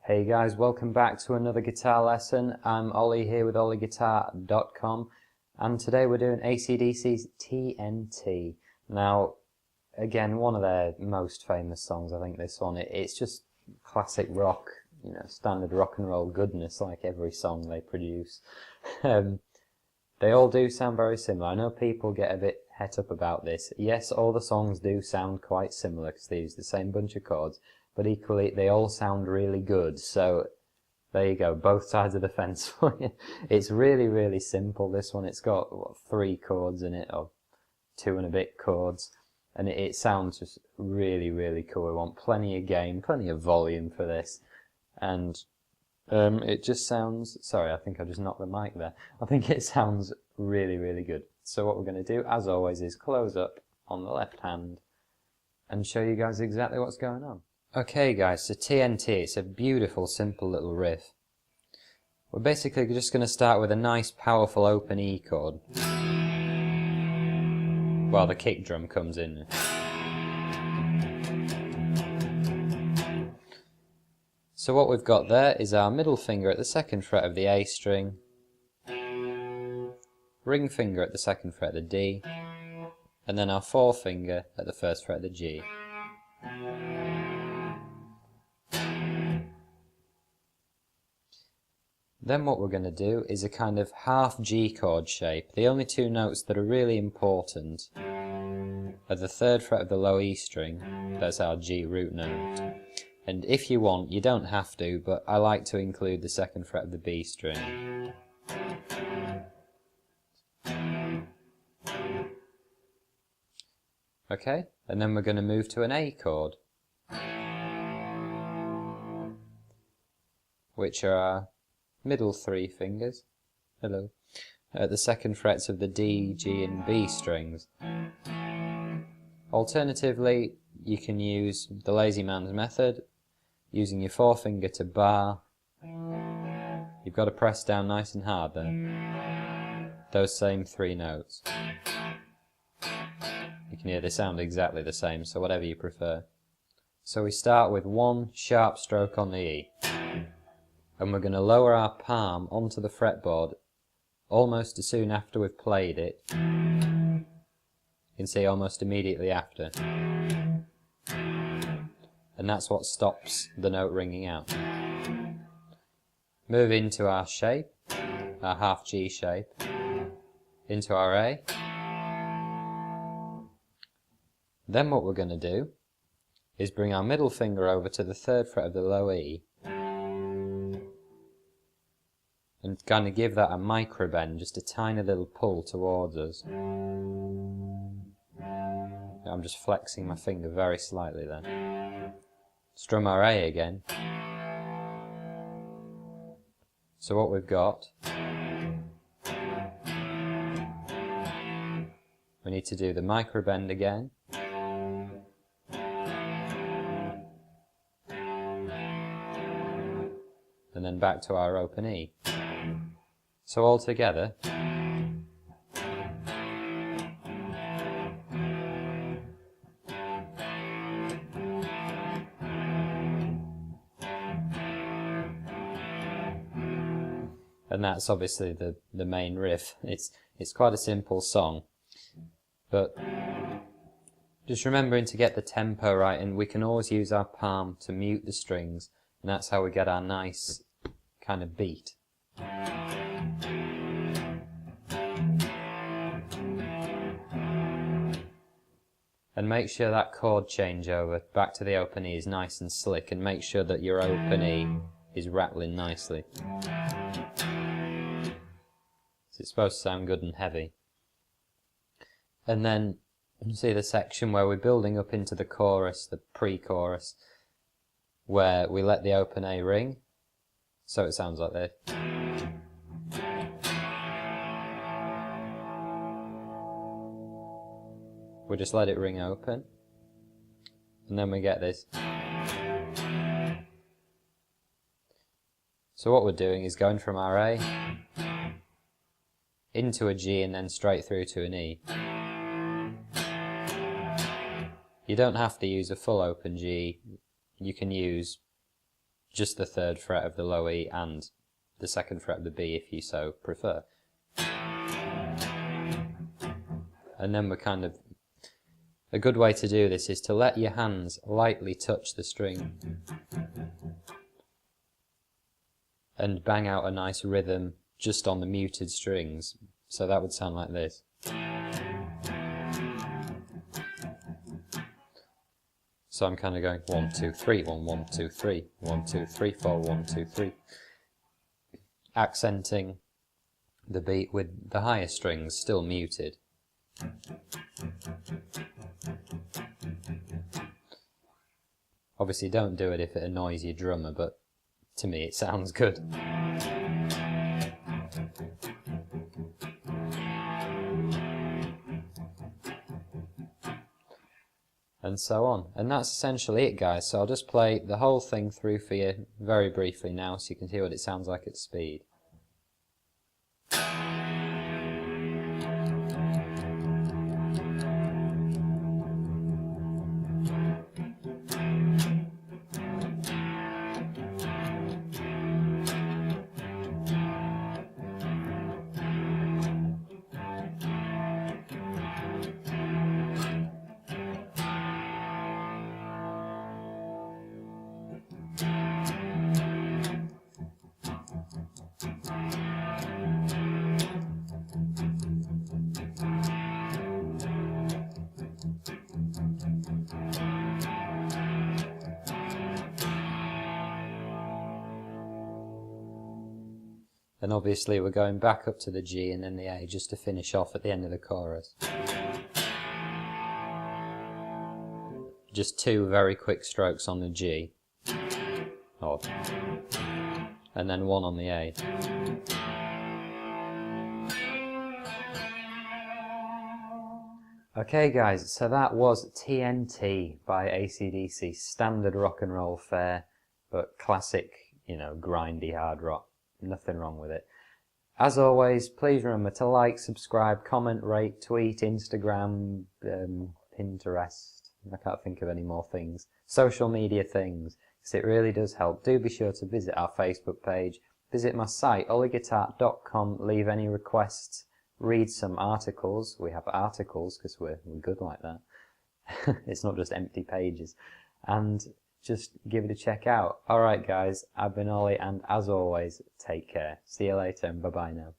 Hey guys, welcome back to another guitar lesson. I'm Ollie here with OllieGuitar.com, and today we're doing AC/DC's T.N.T. Now, again, one of their most famous songs, I think this one. It's just classic rock, you know, standard rock and roll goodness, like every song they produce. They all do sound very similar. I know people get a bit het up about this. Yes, all the songs do sound quite similar because they use the same bunch of chords, but equally they all sound really good. So there you go, both sides of the fence for you. It's really, really simple, this one. It's got, what, 3 chords in it, or 2 and a bit chords, and it sounds just really, really cool. We want plenty of gain, plenty of volume for this, and it just sounds, sorry, I think I just knocked the mic there. I think it sounds really, really good. So what we're going to do, as always, is close up on the left hand and show you guys exactly what's going on. Okay guys, so T.N.T, it's a beautiful, simple little riff. We're basically just going to start with a nice, powerful open E chord while the kick drum comes in. So what we've got there is our middle finger at the 2nd fret of the A string, ring finger at the 2nd fret of the D, and then our forefinger at the 1st fret of the G. Then what we're going to do is a kind of half G chord shape. The only 2 notes that are really important are the 3rd fret of the low E string, that's our G root note, and if you want, you don't have to, but I like to include the 2nd fret of the B string. Okay, and then we're going to move to an A chord, which are our middle 3 fingers, hello, at the 2nd frets of the D, G and B strings. Alternatively, you can use the lazy man's method, using your forefinger to bar. You've got to press down nice and hard then, those same 3 notes. You can hear they sound exactly the same, so whatever you prefer. So we start with 1 sharp stroke on the E, and we're going to lower our palm onto the fretboard almost as soon after we've played it. You can see almost immediately after. And that's what stops the note ringing out. Move into our shape, our half G shape, into our A. Then what we're going to do is bring our middle finger over to the 3rd fret of the low E and kind of give that a micro bend, just a tiny little pull towards us. I'm just flexing my finger very slightly then. Strum our A again. So what we've got, we need to do the micro bend again. And then back to our open E. So all together. And that's obviously the main riff. It's quite a simple song, but just remembering to get the tempo right, and we can always use our palm to mute the strings, and that's how we get our nice kind of beat. And make sure that chord changeover back to the open E is nice and slick, and make sure that your open E is rattling nicely. So it's supposed to sound good and heavy. And then you see the section where we're building up into the chorus, the pre-chorus, where we let the open A ring, so it sounds like this. We just let it ring open, and then we get this. So what we're doing is going from our A into a G and then straight through to an E. You don't have to use a full open G, you can use just the 3rd fret of the low E and the 2nd fret of the B if you so prefer. And then we're kind of, a good way to do this is to let your hands lightly touch the string and bang out a nice rhythm just on the muted strings. So that would sound like this. So I'm kind of going 1, 2, 3, 1, 1, 2, 3, 1, 2, 3, 4, 1, 2, 3. Accenting the beat with the higher strings still muted. Obviously don't do it if it annoys your drummer, but to me it sounds good. And so on. And that's essentially it, guys. So I'll just play the whole thing through for you very briefly now so you can hear what it sounds like at speed. And obviously we're going back up to the G and then the A just to finish off at the end of the chorus. Just 2 very quick strokes on the G. Odd. And then 1 on the A. Okay guys, so that was T.N.T. by AC/DC. Standard rock and roll fare, but classic, you know, grindy hard rock. Nothing wrong with it. As always, please remember to like, subscribe, comment, rate, tweet, Instagram, Pinterest. I can't think of any more things. Social media things, because it really does help. Do be sure to visit our Facebook page. Visit my site, OllieGuitar.com. Leave any requests. Read some articles. We have articles because we're good like that. It's not just empty pages. And just give it a check out. Alright guys, I've been Ollie, and as always, take care. See you later and bye bye now.